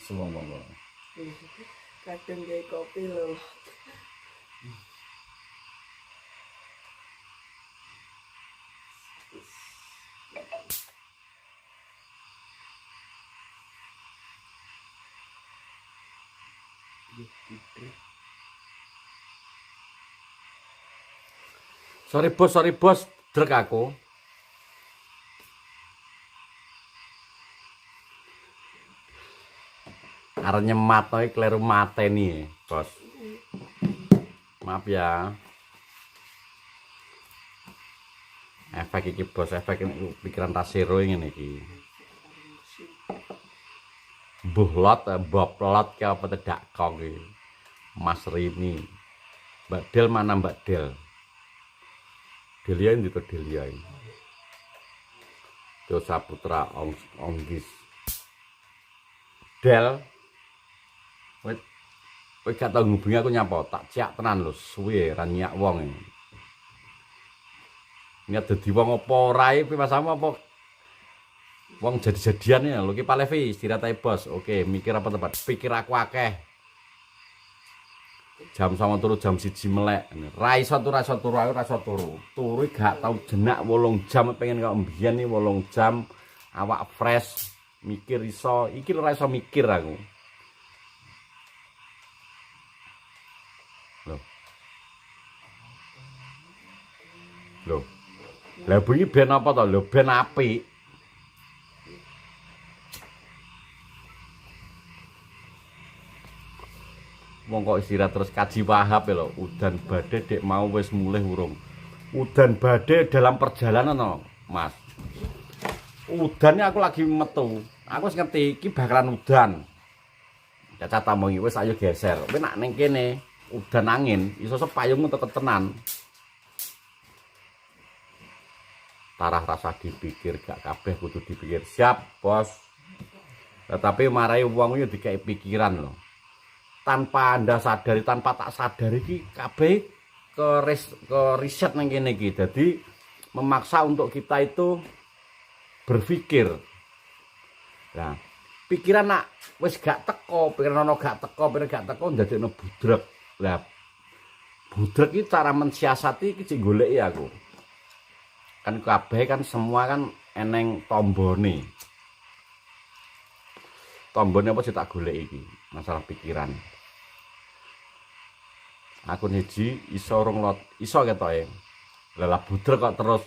suwung monggo. Kadang gawe kopi lho. Sorry bos, drek aku. Arep nyemat to kleru mateni, bos. Maaf ya. Efek iki bos, efek pikiran tasiro ngene iki. Mbuh lot, Bob lot ki apa tedak kong iki. Mas Rini. Mbak Del mana Mbak Del? Delia ini to Delia ini. Tuh Saputra Onggis. Del. Kowe gak tau ngubungi aku nyapa, tak ciak tenan lho, suwe ra nyak wong iki. Niat dadi wong apa ora iki masamu apa wong jadi-jadian ya lho ki Pak Levi istirahat ae bos. Oke, mikir apa tempat? Pikir aku akeh. Jam 09.00 turu jam 1 melek. Ra iso turu aku ra iso turu. Turu gak tau jenak 8 jam pengen kok mbiyen iki 8 jam awak fresh mikir iso. Iki lho ra iso mikir aku. Loh. Lah bunyi ben apa to? Lho ben apik. Wong kok istirahat terus kaji Wahab ya lho. Udan badai dek mau wis mulih urung. Udan badai dalam perjalanan to, Mas. Udannya aku lagi metu. Aku wis ngerti iki bakalan udan. Cacat tamu iki wis ayo geser. Kowe nak ning kene udan angin iso payung untuk ketenan. Tarah rasa dipikir gak kabeh kudu dipikir. Siap, Bos. Tetapi marai wong yo dikai pikiran loh. Tanpa Anda sadari, tanpa tak sadari iki kabeh ke riset nang kene iki. Jadi memaksa untuk kita itu berpikir. Nah, pikiran nak wis gak teko, pikiran ono gak teko, ndadekno budrek. Lah, budrek iki cara mensiasati iki sing goleki aku. Kan kabeh kan semua kan eneng tombone. Tombone apa sih tak goleki iki? Masalah pikiran. Aku siji iso rong lot, iso ketoke. Lah budrek kok terus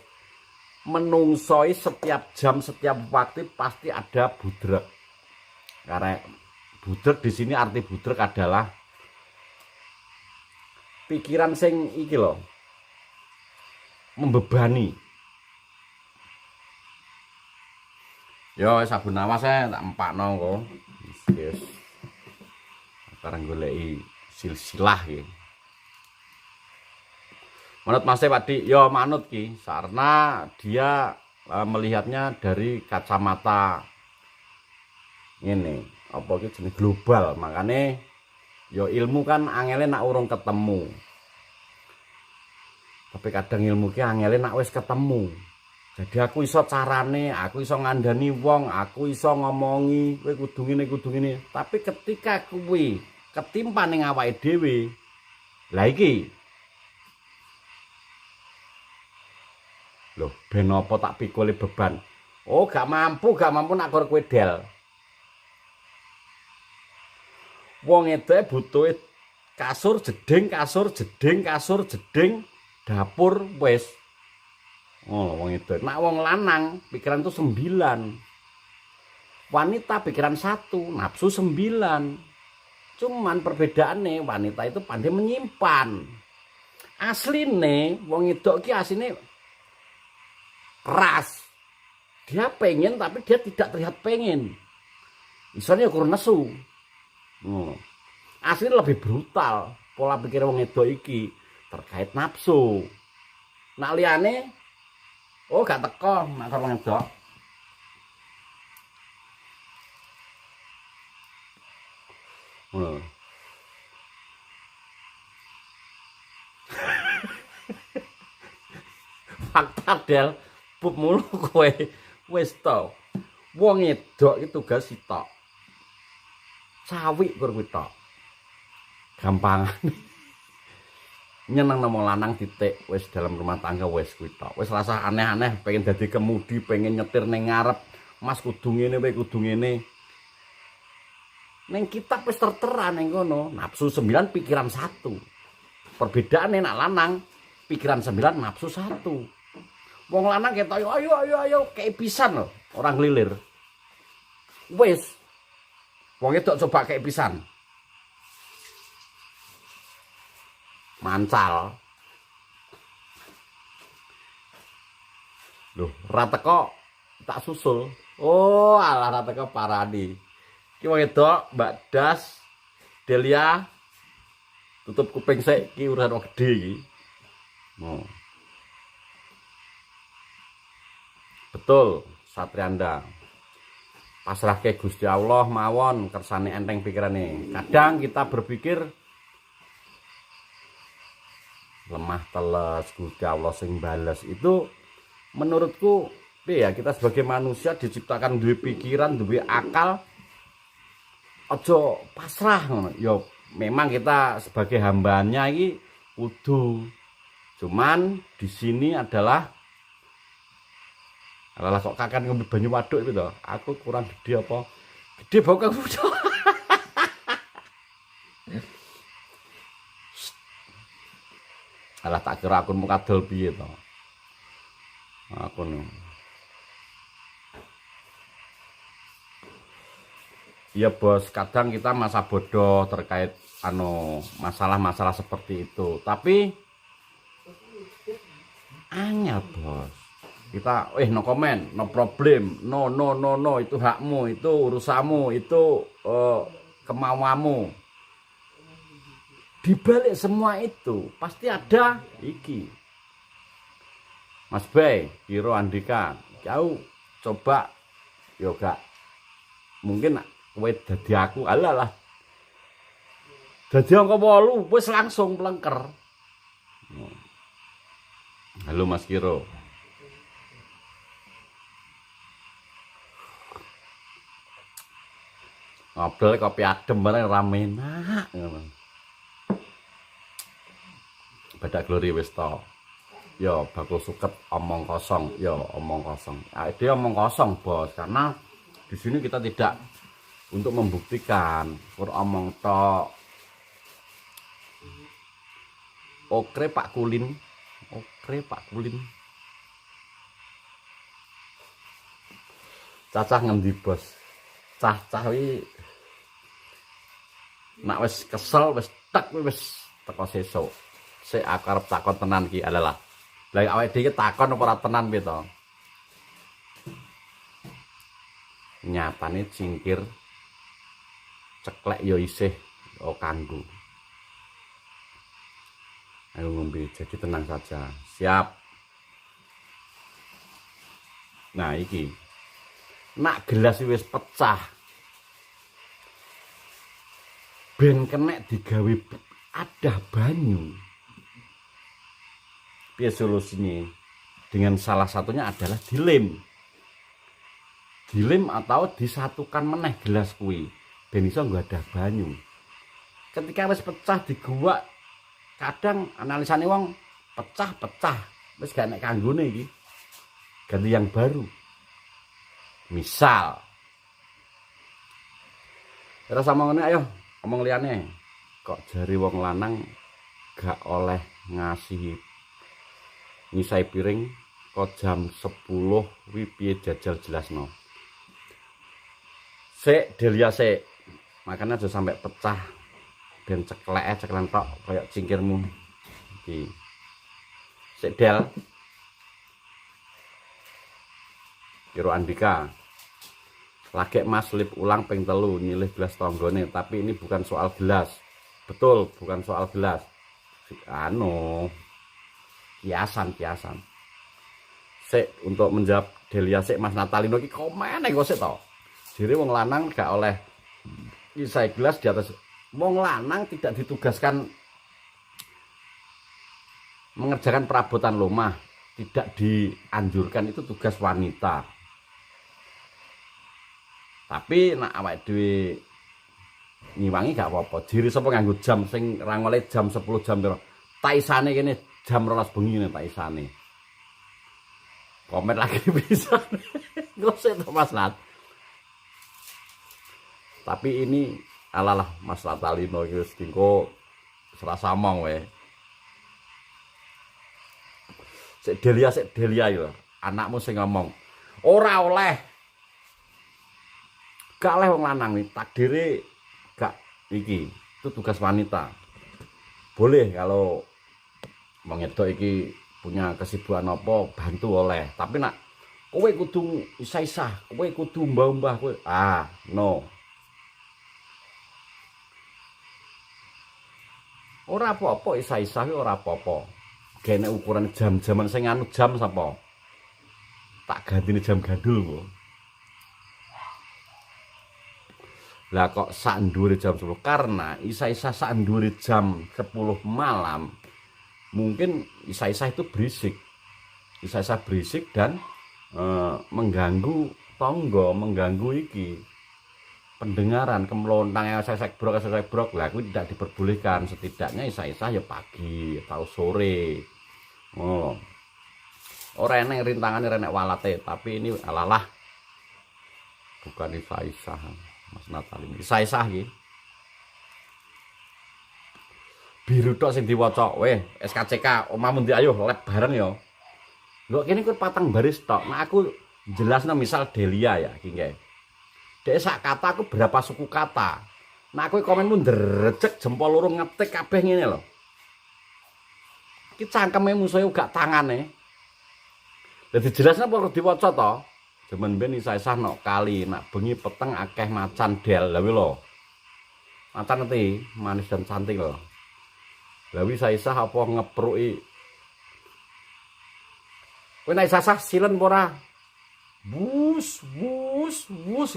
menungsoi setiap jam, setiap waktu pasti ada budrek. Karena budrek di sini arti budrek adalah pikiran sing iki loh. Membebani. Yo sabun awas tak empakno kok. Yes. Sekarang goleki silsilah iki. Manut Mas Wadi, yo manut ki, karena dia melihatnya dari kacamata ini, apa ki jenis global. Makanya yo ilmu kan angele nak urung ketemu. Tapi kadang ilmu ki angele nak wis ketemu. Jadi aku iso carane, aku iso ngandani wong, aku iso ngomongi, kowe kudu ngene. Tapi ketika kuwi ketimpa ning awake dhewe, lah iki loh, ben apa tak pikuli beban. Oh, gak mampu nak kowe del. Wong edoke butuhe kasur jeding, dapur wis. Oh, wong itu. Nak wong lanang pikiran itu 9. Wanita pikiran 1, nafsu 9. Cuman perbedaannya wanita itu pandai menyimpan. Asline wong itu ki asline keras. Dia pengen tapi dia tidak terlihat pengen. Misalnya kurang nesu. Oh. Asline lebih brutal pola pikir wong itu iki terkait nafsu. Nak liyane oh gak teko nek karo ngedok. Fakta del pup mulu kowe wis to. Wong edok iki tugas sitok. Cawik kur kuwi tok. Gampangan. Nyeneng nang lanang titik wis dalam rumah tangga wis kuwi tok. Wis rasah aneh-aneh pengen dadi kemudi, pengen nyetir ning ngarep. Mas kudu ngene wae kudu ngene. Ning kitab wis tertera ning kono, nafsu 9 pikiran 1. Perbedaane nak lanang pikiran 9 nafsu 1. Wong lanang ketok ayo kei pisan lho, orang lilir. Wis. Wong edok coba kei pisan. Mancal. Loh, ra teko tak susul. Oh, alah ra teko parani. Ki wong edok Mbak Das, Delia tutup kuping sik ki urusan wong gedhe iki. Oh. Betul, Satrianda. Pasrahke Gusti Allah mawon kersane enteng pikirane. Kadang kita berpikir lemah teles Gusti Allah sing bales itu menurutku ya kita sebagai manusia diciptakan duwe pikiran, duwe akal aja pasrah ngono. Ya memang kita sebagai hambanya iki kudu. Cuman di sini adalah kok kakan ngombe banyu waduk itu toh. Aku kurang gede apa? Gede bokong muda. Alah tak kira akunmu kadol piye to. Akun. Iya bos, kadang kita masa bodoh terkait masalah-masalah seperti itu. Tapi angel bos. Kita no comment, no problem, no itu hakmu, itu urusamu, itu kemauanmu. Di balik semua itu pasti ada iki. Mas Bay, Kiro Andika, jauh coba yoga. Mungkin kowe dadi aku, alalah. Dadi angka 8 wis langsung plengker. Halo Mas Kiro. Ngobrol kopi adem bareng rame enak ngono. Badak Glory wis to. Ya bakul suket omong kosong, ya omong kosong. Dia omong kosong, Bos, karena di sini kita tidak untuk membuktikan, pur omong tok. Oke Pak Kulin. Oke Pak Kulin. Cacah ngendi, Bos? Cah-cah wi nak wis kesel wis tek wis teko sesuk. Sik aku arep takon tenan ki alalah. Lah awake dhewe takon apa ora tenan piye to? Nyatane cingkir ceklek ya isih kanggo. Ayo ngombe jadi tenang saja. Siap. Nah iki. Nak gelas wis pecah. Ben kenek digawe ada banyu. Piye solusinya? Dengan salah satunya adalah dilem. Dilem atau disatukan meneh gelas kuwi ben iso nggadah banyu. Ketika wis pecah diguwak kadang analisane wong pecah-pecah wis gak nek kanggone iki. Ganti yang baru. Misal rasa ngene ayo omong liyane kok jari wong lanang gak oleh ngasih nyisai piring kok jam 10 wi piye jajal jelasno. Sik Delia sik. Makanya aja sampai pecah ben ceklen tok kayak cingkirmu iki. Sik Del. Kiro Andika. Lagi Mas lip ulang ping 3 nyilih gelas tonggone, tapi ini bukan soal gelas. Betul, bukan soal gelas. Kiasan. Sik untuk menjawab Delia sik Mas Natalino iki komen kok sik to. Jire wong lanang gak oleh isai gelas di atas. Wong lanang tidak ditugaskan mengerjakan perabotan rumah, tidak dianjurkan, itu tugas wanita. Tapi nak awake dhewe ngiwangi gak apa-apa. Jiri sapa nganggo jam sing rangole jam 10 jam piro. Tak isane kene jam 12 bengi ngene tak isane. Komen lagi bisa. Ngosek to Mas Nat. Tapi ini alalah Mas Natalino iki wis dingko serasa omong we. Sik Delia yo. Anakmu sing ngomong, ora oleh. Gak oleh wong lanang iki, takdire gak iki. Itu tugas wanita. Boleh kalau mengedok iki punya kesibukan apa bantu oleh. Tapi nak kowe kudu isa-isa, kowe kudu mbah-mbah kowe. No. Ora apa-apa isa-isa ki ora apa-apa. Gene ukuran jam-jaman sing anu jam sapa? Tak gantine jam gandul kok. Lah kok sak ndhuwure jam 10 karena isa-isa sak ndhuwure jam 10 malam. Mungkin isa-isa itu berisik. Isa-isa berisik dan mengganggu tangga, mengganggu iki pendengaran, kemelontang sesek brok lah kuwi tidak diperbolehkan. Setidaknya isa-isa ya pagi atau sore. Oh. Ora enek rintangane renek walate, tapi ini alalah bukan isa-isa Mas Natal ini. Isa-isa iki. Biru tok sing diwaca. Weh, SKCK omahmu ndi ayo lab bareng ya. Lho kene kok patang baris tok. Nah aku jelasno misal Delia ya iki nggih. Dek sak kata aku berapa suku kata. Nah aku komenmu ndrecek jempol loro ngetik kabeh ngene lho. Iki cangkeme musuhe gak tangane. Dadi jelasno apa diwaca to? Jaman ben isa-isa nok kali, nak bengi peteng akeh macan del. Lah lho. Macan ngerti, manis dan cantik lho. Lah wi isa-isa apa ngepruki. Kowe nek isa-isa silen apa ora? Bus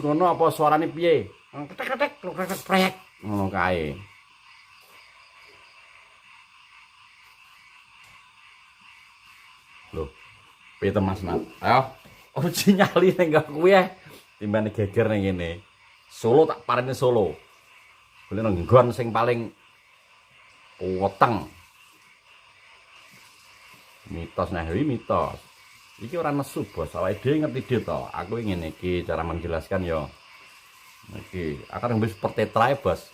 ngono apa suarane piye? Ketek-ketek, ketek prek. Ngono kae. Loh. Piye Mas Nat? Ayo, uji nyali ning kuwi timbane geger ning kene. Solo tak parene Solo. Boleh nang nggon sing paling weteng. Mitos nah iki mitos. Iki ora nesu bos, awake dhewe ngerti dhewe to. Aku ngene iki cara menjelaskan ya. Iki akan wis pertetrae bos.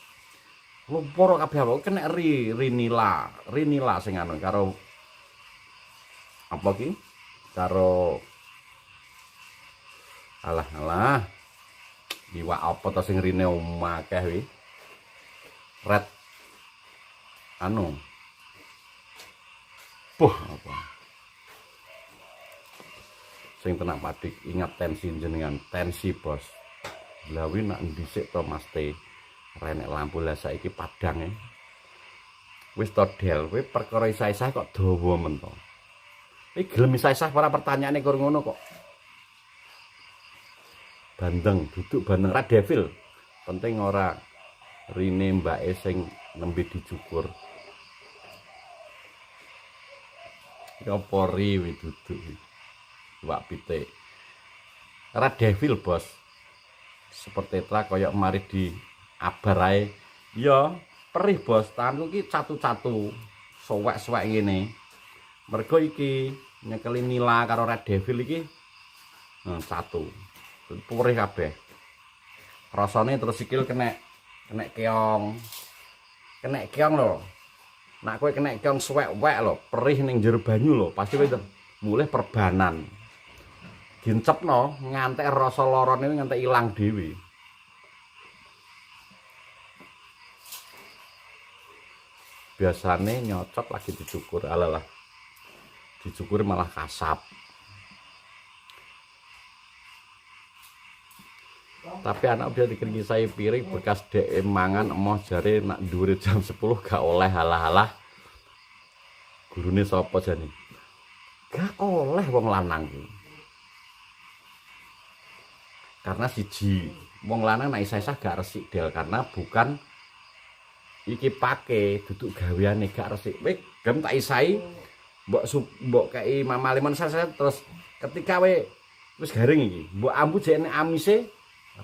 Lu poro kabeh apa kena rinila sing anu karo apa ki? Karo alah iwak apa to sing rine akeh wi? Red anu. Apa? Sing tenak padik ingat tensi jenengan, tensi bos. Lawi nak dhisik to Mas T. Renek lampu lah saiki padang wis to del, kowe perkara isa-isa kok dawa men to. Iki gelem isa-isa para pertanyaane kur ngono kok. Bandeng, duduk bandeng ra devil. Penting ora rine mbake sing nembe dicukur. Ya pori wi duduk. Wak pitik. Ra devil bos. Seperti tetra koyok mari di abar ae. Ya perih bos, tanganku iki catu-catu. Sowek-sowek ngene. Mergo iki nyekeli nila karo red devil iki catu. Purih kabeh. Rasane terus sikil kena keong. Kena keong lho. Nak kowe kena keong suwek-wek lho, perih ning jero banyu lho, pasti kowe mulih perbanan. Gincepno ngantek rasa lorone ngantek ilang dhewe. Biasane nyocot lagi dicukur, alalah. Dicukur malah kasap. Tapi anak bisa dikeringi saya piring bekas DM mangan emoh jare nak dhuwur jam 10 gak oleh halah-halah. Gurune sapa jane? Gak oleh wong lanang iki. Karena siji wong lanang nek isa-isa gak resik del karena bukan iki pake duduk gaweane gak resik. Wek gem tak isai mbok kei mamaleman saya terus ketika wis garing iki mbok ambu jek nek amise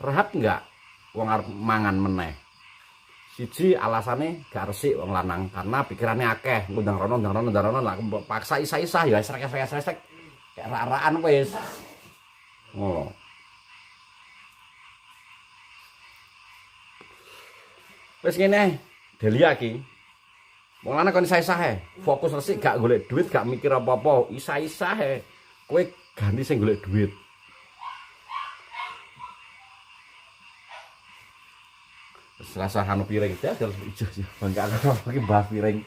rehat enggak wong arep mangan meneh. Siji alasane gak resik wong lanang karena pikirannya akeh, ngundang rono lah paksa isa-isa ya srek-srek kayak rak-rakan wis. Ngono. Wis ngene, Delia iki. Wong lanang kon isa-isa ae, fokus resik gak golek duit, gak mikir apa-apa, isa-isa ae. Kowe ganti sing golek duit. Selasa anu piring teh terus ijo bangga iki mbah piring.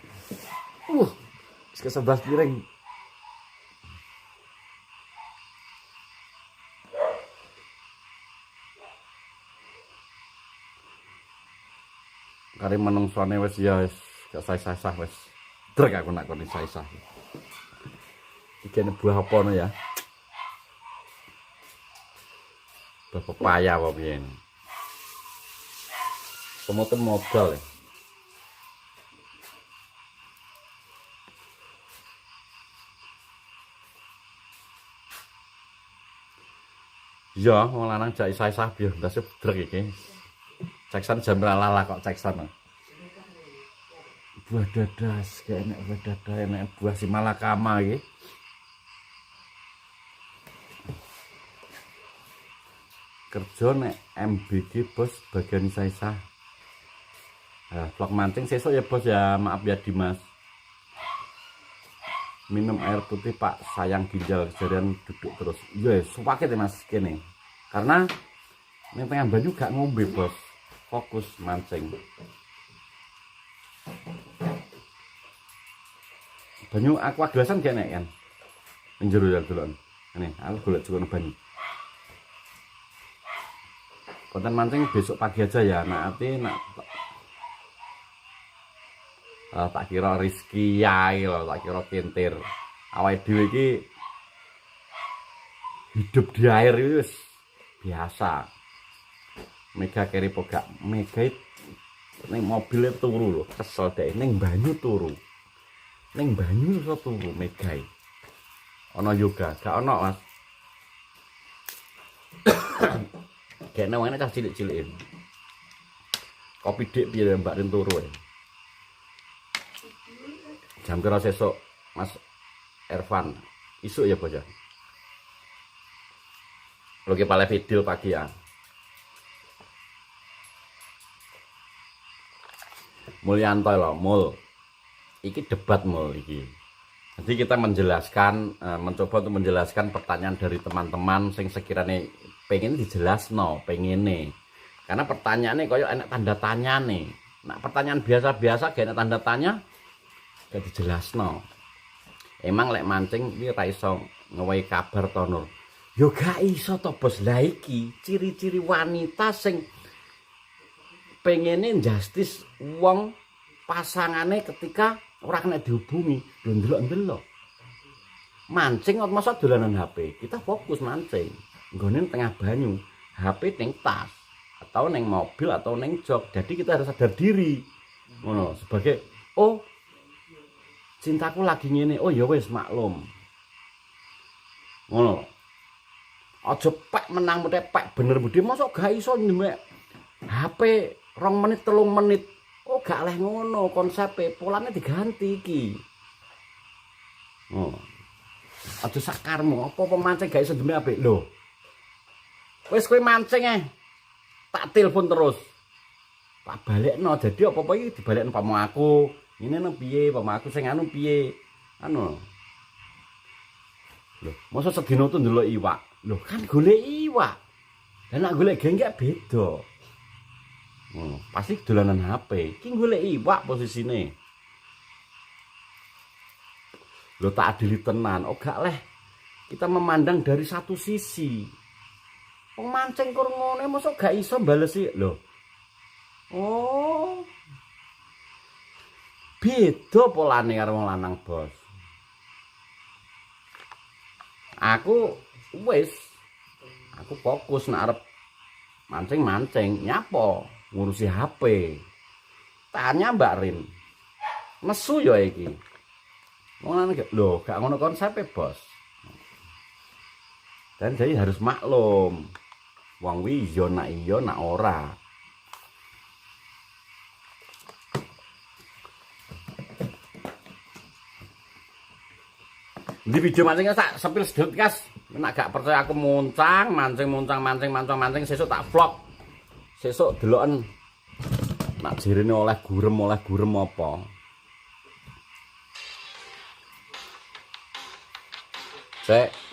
Wis kesebas piring. Kare menungsone wis ya wis gak sah-sah wis. Drek aku nak kon sah-sah. Iki buah apa no ya? Buah pepaya apa piye? Pemoton modal ya wong lanang jak isah-isah biar ndase drek iki. Ceksan jam lala kok ceksan. Buah dadas, kayak enek buah dadah, enek buah si malakama iki. Kerja nek MBG bos bagian isah-isah. Nah, vlog mancing sesuk ya bos ya, maaf ya Dimas. Minum air putih Pak, sayang ginjal, kejadian duduk terus. Iya, supaket ya Mas kene. Karena ini tengah banyu gak ngombe bos, fokus mancing. Banyu aqua gelasan gak nek kan? Njero ya delon. Ini aku golek cukup banyu. Konten mancing besok pagi aja ya, nanti tak kira Rizky yai loh, tak kira kintir. Awake dhewe iki hidup di air itu biasa. Mega keri pogak, mega ning mobilnya turu lho, kesel deh. Ning banyu turu, ning banyu iso turu mega. Ono yoga, gak ono Mas. Kayaknya wongnya cah cilik-cilikin. Kopi dik piye Mbak Rin turu ya. Jam kira sesuk Mas Ervan isuk ya bos ya. Lagi pale video pagi ya. Mulyanto lho, mul. Iki debat mul iki. Jadi kita menjelaskan, mencoba untuk menjelaskan pertanyaan dari teman-teman sing sekiranya pengen dijelasno, pengene. Karena pertanyaannya koyo enak tanda tanya nih. Nah, pertanyaan biasa-biasa gak enak tanda tanya, gak dijelasno. Emang lek mancing iki ra iso ngewehi kabar to Nur. Yo gak iso to bos. Lah iki ciri-ciri wanita sing pengene justice wong pasangane ketika ora kena dihubungi, lho ndelok-ndelok. Mancing kok masa dolanan HP. Kita fokus mancing. Nggone tengah banyu, HP ning tas atau ning mobil atau ning jok. Jadi kita harus sadar diri. Ngono, sebagai oh cintaku lagi ngene. Oh ya wis maklum. Ngono. Aja pek menang pek bener budi mosok gak iso nyemek HP 2 menit 3 menit. Oh gak leh ngono konsepe, polane diganti iki. Oh. Aja sakarmu, apa pemancing gak iso ndeme apik lho. Wis kowe mancing tak telepon terus. Tak balekno, jadi apa-apa iki dibalekno pamo aku. Ngene nang piye, pamo aku sing anu piye. Anu. Lho, mosok sedina tuh ndelok iwak. Lho, kan golek iwak. Lah nek golek genggek beda. Pasti dolanan HP. Ki golek iwak posisine. Lho tak adili tenan. Oh gak leh. Kita memandang dari satu sisi. Pemancing kur ngene mosok gak iso balesi lho. Oh. Beda polane karo wong lanang, Bos. Aku wis aku fokus nek arep mancing-mancing nyapo. Ngurusi HP. Tanya Mbak Rin. Nesu ya iki. Wong lho, gak ngono konsepe, Bos. Dan jadi harus maklum. Wong wi iya nak ora. Di video mancing tak sepil sedot kas. Nek gak percaya aku mancing sesuk tak vlog. Sesuk deloken nak jirene oleh gurem apa. Cek.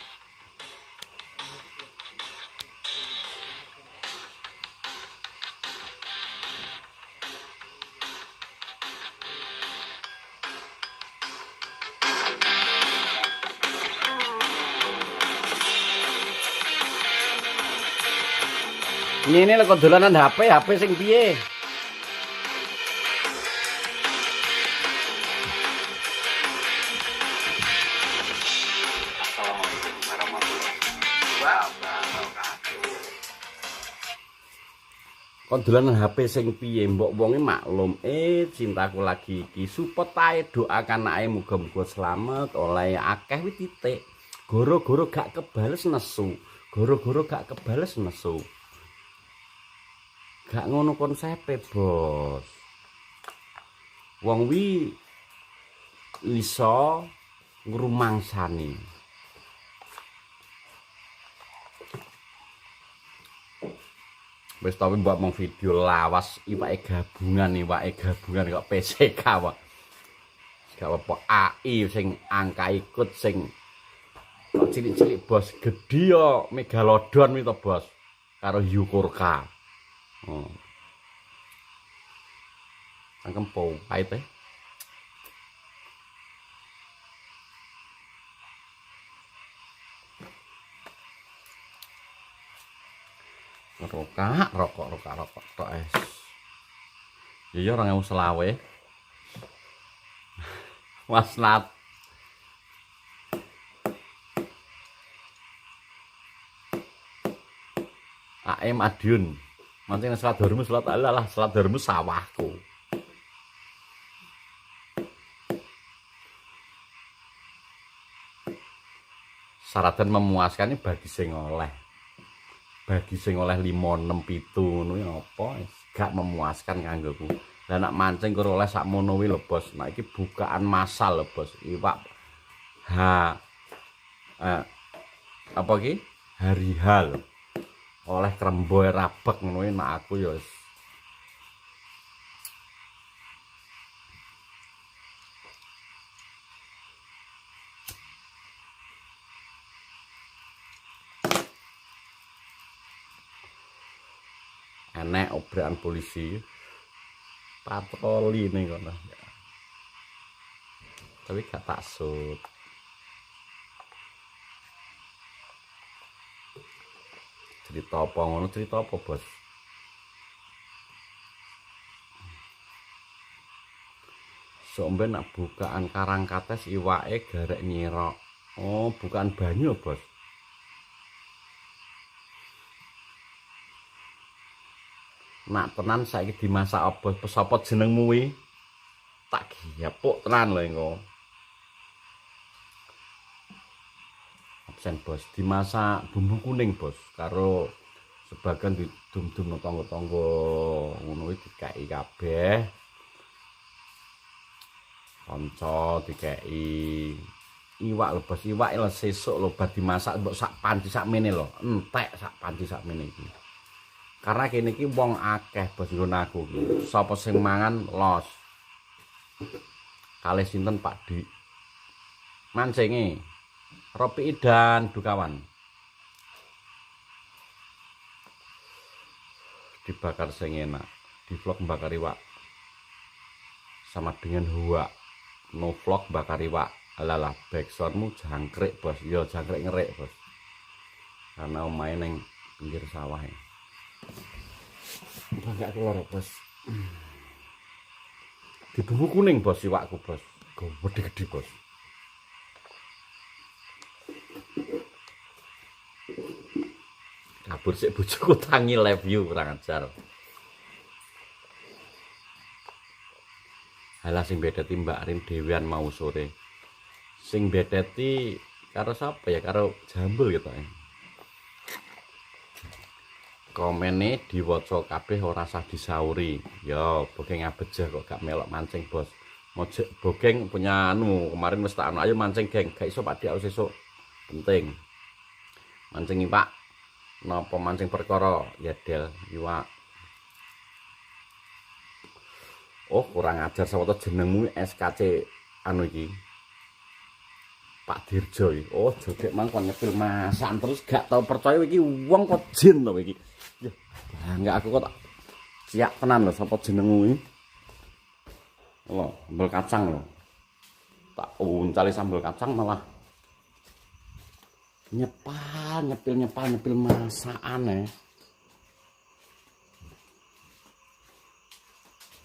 Ini lho kok dolanan HP sing piye? Assalamualaikum warahmatullahi wabarakatuh. Kok dolanan HP sing piye? Mbok wonge maklum, cintaku lagi iki support ae doakan ae muga-muga slamet oleh akeh wi titik. Goro-goro gak kebales nesu. Gak ngono konsepe, Bos. Wong wi iso ngrumangsani. Wis tapi mbok mong video lawas iwake gabungan kok PCK wae. Gak apa AI sing angka ikut sing kok cilik-cilik Bos, gedhi yo Megalodon mi to, Bos. Karo Yukurka. Oh. Cangkem po pahit teh. Rokok tok es. Ya 2020. Wasnat. AM Adiun. Mancing nang Selat Hormuz, Selat Hormuz sawahku. Syaratan memuaskan ini bagi sing oleh. Bagi sing oleh 5, 6, 7 ngono apa gak memuaskan kanggoku. Lah nak mancing karo oleh sakmono kuwi lho, Bos. Nah iki bukaan massal lho, Bos. Iwak apa iki? Hari-hal. Oleh kremboe rabek ngono nek aku ya wis enek obrakan polisi patroli ning kono. Tapi gak tak sut. Cerita apa ngono, cerita apa, Bos? Sombe nak bukaan Karangkates iwake garek nyirok. Oh, bukaan banyu, Bos. Nak tenan saiki dimasak apa? Pesapa jenengmu kuwi? Tak giyapuk tenan lho engko. Absen, Bos. Dimasak bumbu kuning, Bos, karo sebagian didum-dum nang tangga-tangga ngono iki dikeki kabeh. Kanca dikeki iwak lho, Bos. Iwak lho sesuk lho bar dimasak mbok sak panci sakmene lho. Entek sak panci sakmene iki. Karena kene iki wong akeh, Bos, nggon aku iki. Sapa sing mangan los. Kalih sinten Pak Dik. Mancinge Ropi dan Dukawan. Dibakar sing enak. Di vlog bakar iwak. Sama dengan huwa. No vlog bakar iwak. Alalah backsoundmu jangkrik, Bos. Ya jangkrik ngerik, Bos. Karena omahe ning pinggir sawah. Enggak keluar, Bos. Di bumbu kuning, Bos, iwakku, Bos. Gede-gede, Bos. Kabur sik bojoku tangi live view kurang ajar. Halah sing bedeti Mbak Rin dhewean mau sore. Sing bedeti karo sapa ya? Karo Jambul gitu ya. Komene diwaca kabeh ora sah disauri. Ya, bokeh ngabejah kok gak melok mancing, Bos. Mojek Bogeng punya kemarin wis tak ayo mancing geng. Gak iso Pak Dik aku sesuk. Penting. Mancing Pak. Napa mancing perkara ya del iwak. Oh, kurang ajar sawata jenengmu SKC iki. Pak Dirjo iki. Oh, jodek mang kon nyepil masak terus gak tau percaya iki wong kok jin to iki. Ya, enggak aku kok tak siak tenan lho sapa jenengmu iki. Lho, sambel kacang lho. Tak uncali sambel kacang malah nyepil masakane.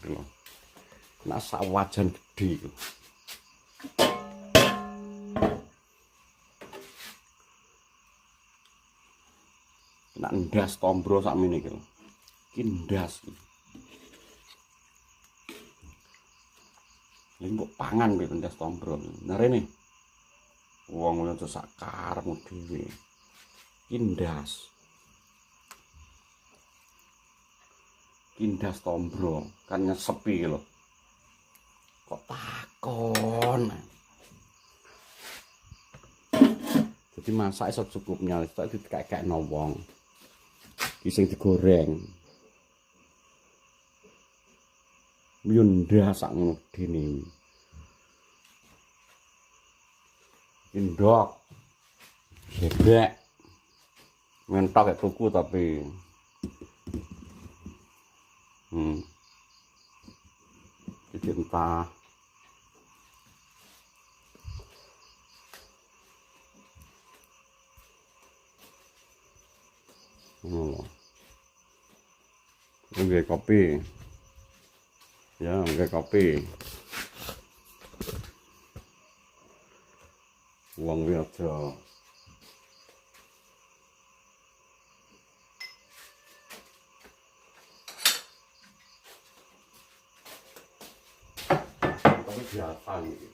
Lho. Nak sak wajan gedhe iku. Nak ndas tombro sakmene iki lho. Ki ndas iki. Mbok pangan kowe ndas tombro. Narene. Wong ngono sak karepmu dhewe. Kindas. Kindas tombro kan nyesepi lho. Kok takon. Jadi masak iso cukupnya, tak dikek-kekno wong. Ki sing digoreng. Yunda sak ngono dene. Indok. Bebek. Mentok ya tuku tapi dicinta. Nggih kopi. Ya, nggih kopi. Wong kuwi aja tapi biasa iki.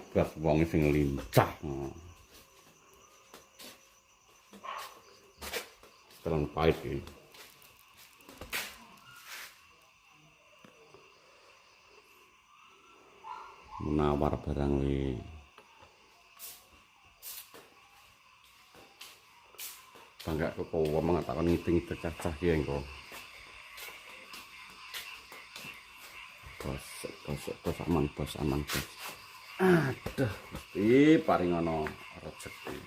Wes wong sing lincah. Terang pahit iki. Menawar barang iki. Bangga kok wong takon ngiting cacah ki engko. Bos aman bos. Aduh, mesti paring ana rezeki.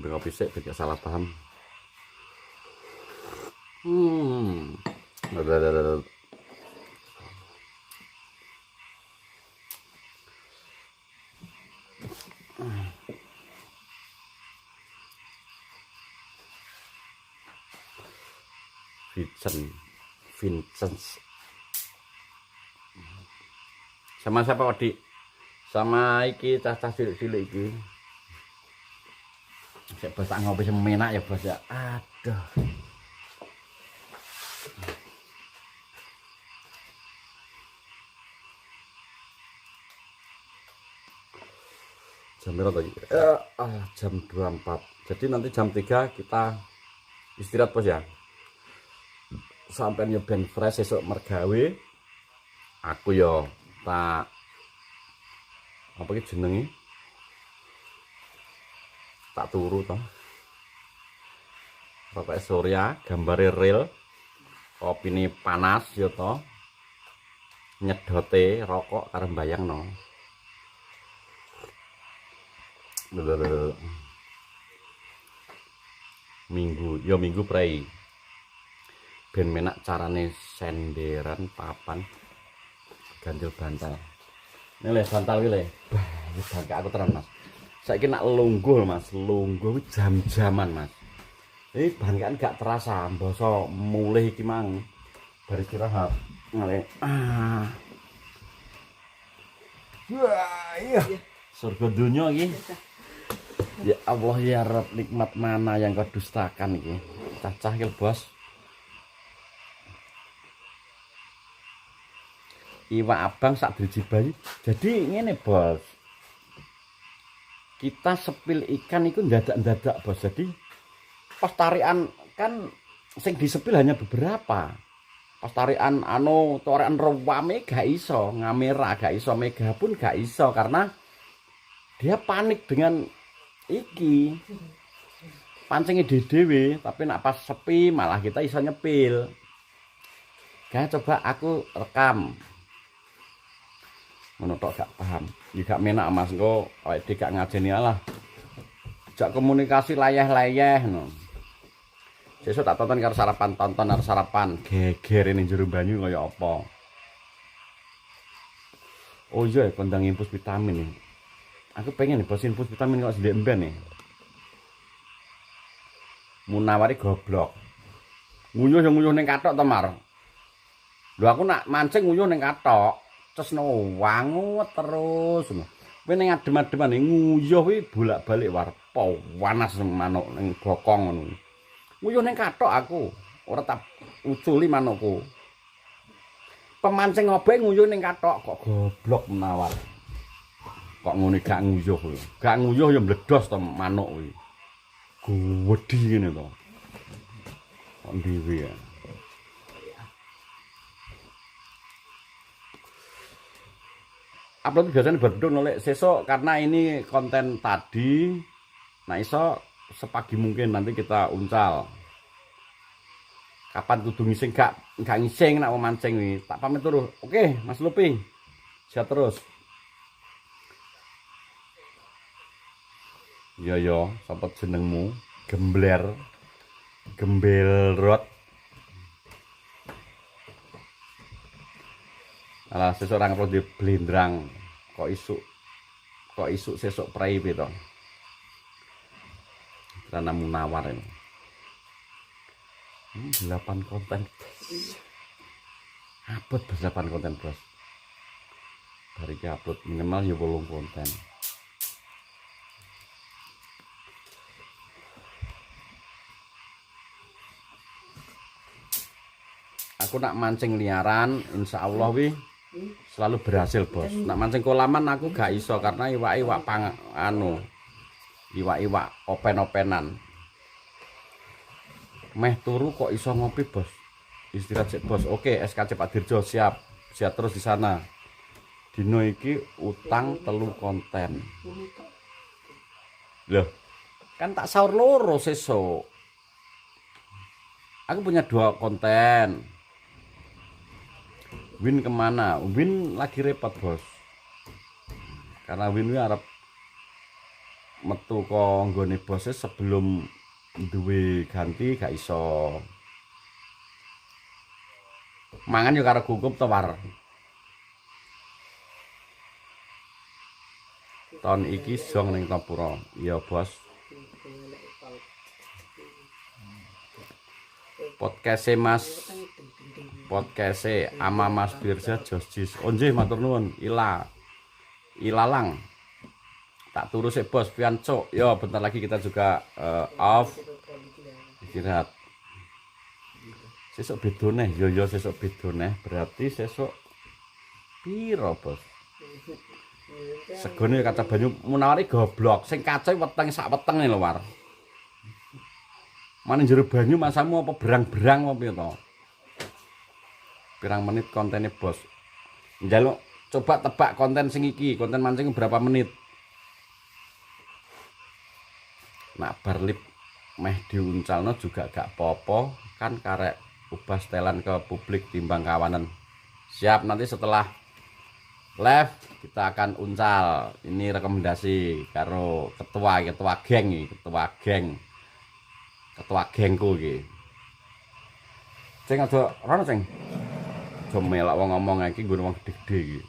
Kopi sik tidak salah paham. Vincent. Sama siapa Odi? Sama iki cacah cilik-cilik iki. Sik bos tak ngopi semenak ya bos ya. Aduh. Jam berapa tadi? Jam 24. Jadi nanti jam 3 kita istirahat bos ya. Sampai nyobain fresh esok mergawe. Aku yo tak apa iki jenenge? Tak turu toh. Rokok Surya, gambare real. Kopine panas yo toh. Nyedote rokok karo mbayangno. Minggu prei ben menak carane senderan papan ganjil bantal ini le bantal iki le bangke aku tenan mas saiki nak lungguh mas lungguh jam-jaman mas ini bangkean gak terasa mbasa mulih iki mang bar istirahat ngale wah iya surga dunia iki. Ya Allah ya Rabb, nikmat mana yang kau dustakan iki. Cacah iki bos. Iwak abang sak driji bayi. Jadi ngene bos. Kita sepil ikan itu ndadak-ndadak bos. Jadi pas tarikan kan sing disepil hanya beberapa. Pas tarikan tarikan rewame gak iso, ngamera gak iso, mega pun gak iso karena dia panik dengan iki pancingnya dhewe tapi nak pas sepi malah kita iso nyepil. Kayak coba aku rekam ngono tok gak paham ya gak menak mas engko awake gak ngajeni alah jak komunikasi layeh-layeh no. Sesuk tak tonton karo sarapan geger ning jero banyu kaya apa. Oh iya kondang infus vitamin nih. Aku pengen nih bos infus vitamin kok sedek emben nih. Munawari goblok. Nguyuh ning kathok to Mar. Lho aku nak mancing nguyuh ning kathok, cesno wangu terus. Kowe ning adem-ademan nguyuh kuwi bolak-balik warpo panas manuk ning bokong ngono. Nguyuh ning kathok aku, ora tak uculi manukku. Pemancing obek nguyuh ning kathok kok goblok menawar. Kok ngene gak nguyuh kuwi. Gak nguyuh ya mbledos to manuk kuwi. Gede ngene to. Kok dhewe ya. Upload biasanya berdua nolek sesok karena ini konten tadi. Nah iso sepagi mungkin nanti kita uncal. Kapan kudu ngising gak ngising nak memancing nih. Tak pamit turu. Oke, Mas Lupi. Sehat terus. Yo, sapa jenengmu? Gembelrot. Alah seseorang perlu di blindrang. Kok isuk sesuk prei to. Karena Munawar ini. 8 konten. Upload 8 konten, Bos. Hari ki upload minimal ya 8 konten. Aku nak mancing liaran, insya Allah wi selalu berhasil bos. Nak mancing kolaman aku gak iso karena iwak iwak open-openan. Meh turu kok iso ngopi bos. Istirahat sik bos. Oke, SKC Pak Dirjo siap terus di sana. Dino iki utang 3 konten. Loh, kan tak sahur loro sesuk. Aku punya 2 konten. Win kemana? Win lagi repot bos. Karena Win arep metu kok nggone bosnya sebelum duwe ganti gak iso. Mangan yo karo gugup to war. Tahun iki song ning Tapura. Iya bos. Podcast ama Mas Birja Josjis. Oh nggih matur nuwun. Ila. ilalang. Tak turu sih bos, pian cok. Yo, bentar lagi kita juga off. Istirahat. Sesuk bedone, yo sesuk bedone. Berarti sesuk piro bos? Segone kaca banyu munawari goblok. Sing kaca weteng sak wetenge lho war. Mane jero banyu masamu apa berang-berang apa piye to? Pirang menit kontennya bos? Njaluk coba tebak konten sing iki, konten mancing berapa menit? Nak barlip meh diuncalno juga gak popo kan karek ubah setelan ke publik timbang kawanan. Siap, nanti setelah live kita akan uncal. Ini rekomendasi karo ketua geng iki, ketua gengku iki. Ceng aja rono ceng. Aja melak wong ngomong iki nggon wong gede-gede iki.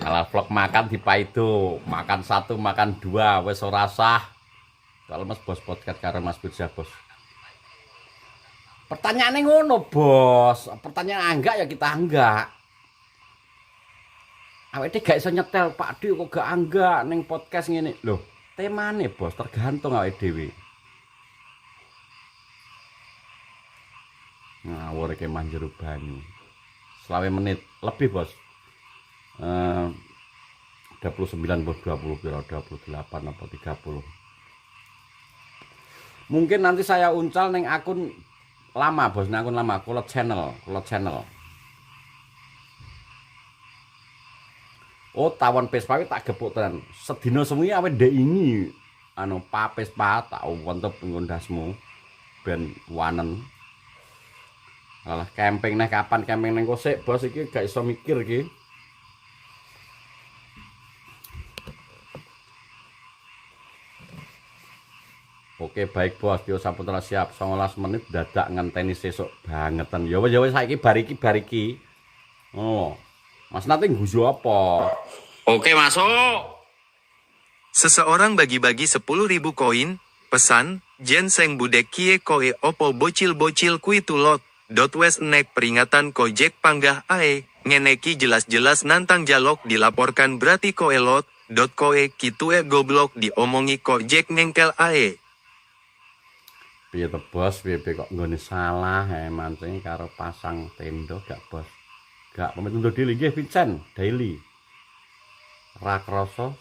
Kalau vlog makan di Paido, makan 1, makan 2, wes ora sah. Kalau Mas Bos podcast karo Mas Birja bos. Pertanyaannya ngono bos, pertanyaan enggak ya kita enggak. Awake gak iso nyetel Pak Dio kok gak enggak ning podcast ngene. Loh, temane bos tergantung awake dhewe. Ngawur iki manjero banyu. 20 menit lebih bos. 29 bos 20 piro 28 apa 30. Mungkin nanti saya uncal neng akun lama bos, neng akun lama kulot channel. Oh tawon Vespa tak gepuk tenan. Sedina semuanya awake ndek ini anu Vespa tak wontep ngondasmu ben wanen. Alah camping neh kapan camping neng kosek bos iki gak iso mikir iki. Oke baik bos, Tio Saputra siap 19 menit dadak ngenteni sesuk bangetan. Ya wis saiki bariki. Oh. Mas nanti ngguyu apa? Oke, masuk. Seseorang bagi-bagi 10.000 koin, pesan, Jenseng budek kie koe opo bocil-bocil kui tulot, dot wes nek peringatan kojek panggah ae, ngeneki jelas-jelas nantang jalok dilaporkan berarti koe lot, dot koe kitue goblok diomongi kojek ngengkel ae. Piye to bos, piye kok nggone salah mancing karo pasang tendo gak bos. Gak pamit undur diri nggih Vincent Daily. Ra kroso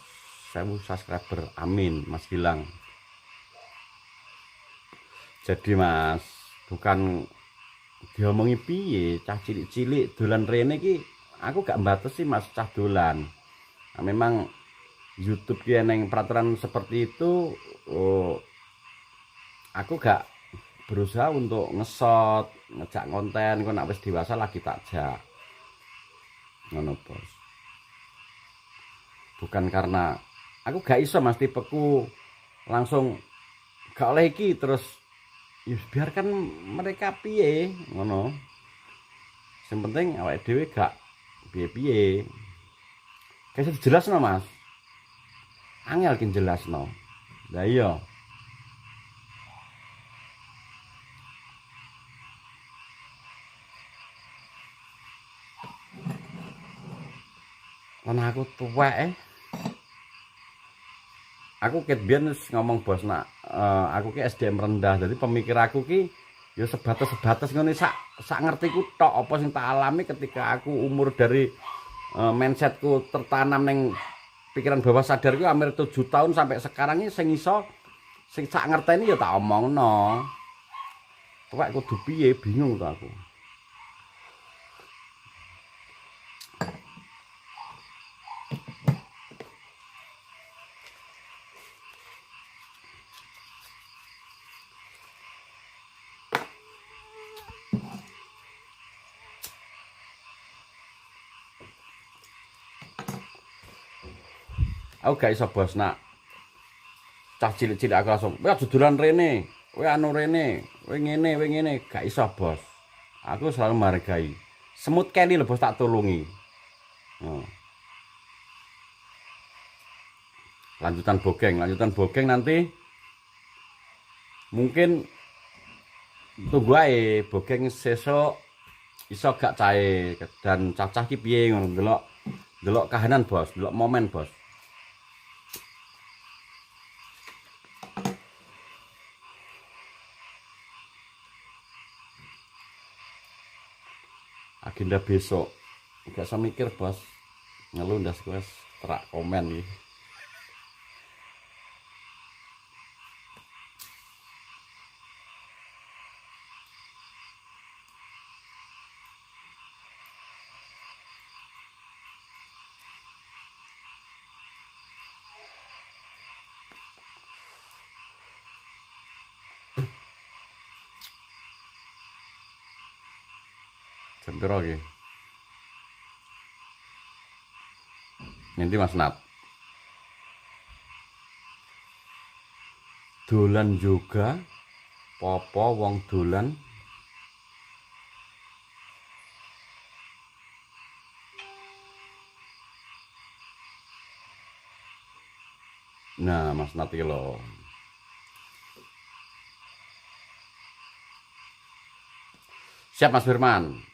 1000 subscriber. Amin Mas Gilang. Jadi Mas, bukan diomongi piye cah cilik-cilik dolan rene iki aku gak mbatesi Mas cah dolan. Nah, memang YouTube ki neng peraturan seperti itu aku gak berusaha untuk ngesot, ngejak konten, kok nek wis dewasa lagi tak jak. Ngono, Bos. Bukan karena aku gak iso Mas tipeku langsung gak oleh iki terus ya biarkan mereka piye, ngono. Sing penting awake dhewe gak piye-piye. Kayak jelasno, Mas. Angel ki jelasno. Lah iya. Karena aku tuwek aku ket biyen ngomong bos nak aku ki SDM rendah jadi pemikir aku ki ya sebatas ngene sak ngertiku tok apa sing tak alami ketika aku umur dari mindsetku tertanam neng pikiran bawah sadar ku hampir 7 tahun sampai sekarang ini sing iso sing sak ngerteni ya tak omongno. Tuwek kudu piye bingung to aku. Aku gak iso bos nak cah cilik-cilik aku langsung kowe dodolan rene kowe anu rene kowe ngene gak iso bos. Aku selalu menghargai semut keli lho bos tak tulungi. Lanjutan bogeng nanti mungkin tunggu ae bogeng sesuk iso gak cahe dan cacah ki piye ngono delok kahanan bos, delok momen bos. Agenda besok gak usah mikir bos, ngeluh ndas wes terak komen iki. Jam piro iki? Nanti Mas Nat. Dolan yoga, popo wong dolan. Nah, Mas Nat iki lho. Siap Mas Firman.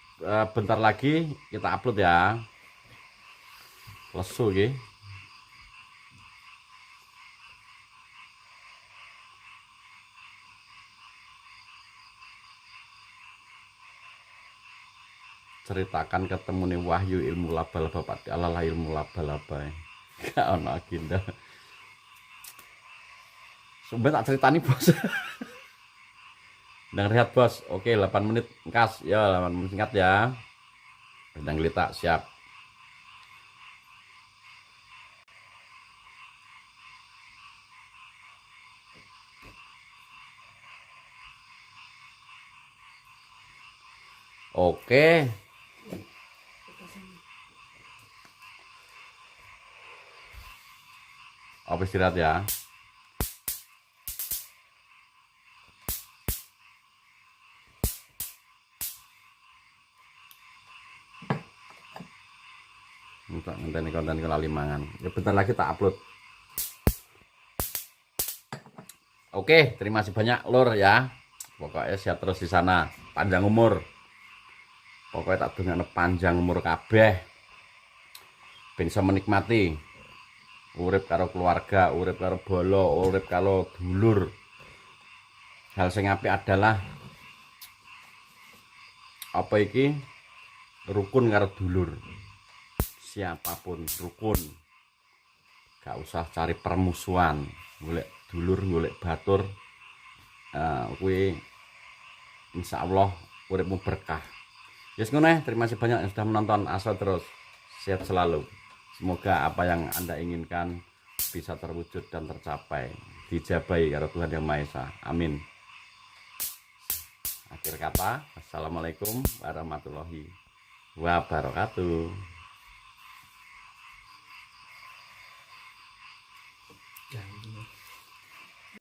Bentar lagi kita upload ya. Lesu iki. Ceritakan ketemu nih Wahyu ilmu laba-laba Pak Allah ilmu laba-laba. Gak ono agenda. Sumpah tak ceritani bos. Nang rehat bos. Oke 8 menit kas ya 8 menit singkat ya. Sedang gelitak siap. Oke. Apa istirahat ya. Untuk ngenteni konten kelali mangan. Ya bentar lagi tak upload. Oke, terima kasih banyak lur ya. Pokoknya sehat terus di sana, panjang umur. Pokoknya tak dongakno panjang umur kabeh. Ben iso menikmati urip karo keluarga, urip karo bolo, urip karo dulur. Hal sing apik adalah apa iki? Rukun karo dulur. Siapapun rukun. Gak usah cari permusuhan, golek dulur, golek batur. Kuwi insyaallah uripmu berkah. Yes ngono, terima kasih banyak yang sudah menonton. Asa terus sehat selalu. Semoga apa yang Anda inginkan bisa terwujud dan tercapai. Dijabahi karo Tuhan Yang Maha Esa. Amin. Akhir kata, assalamualaikum warahmatullahi wabarakatuh.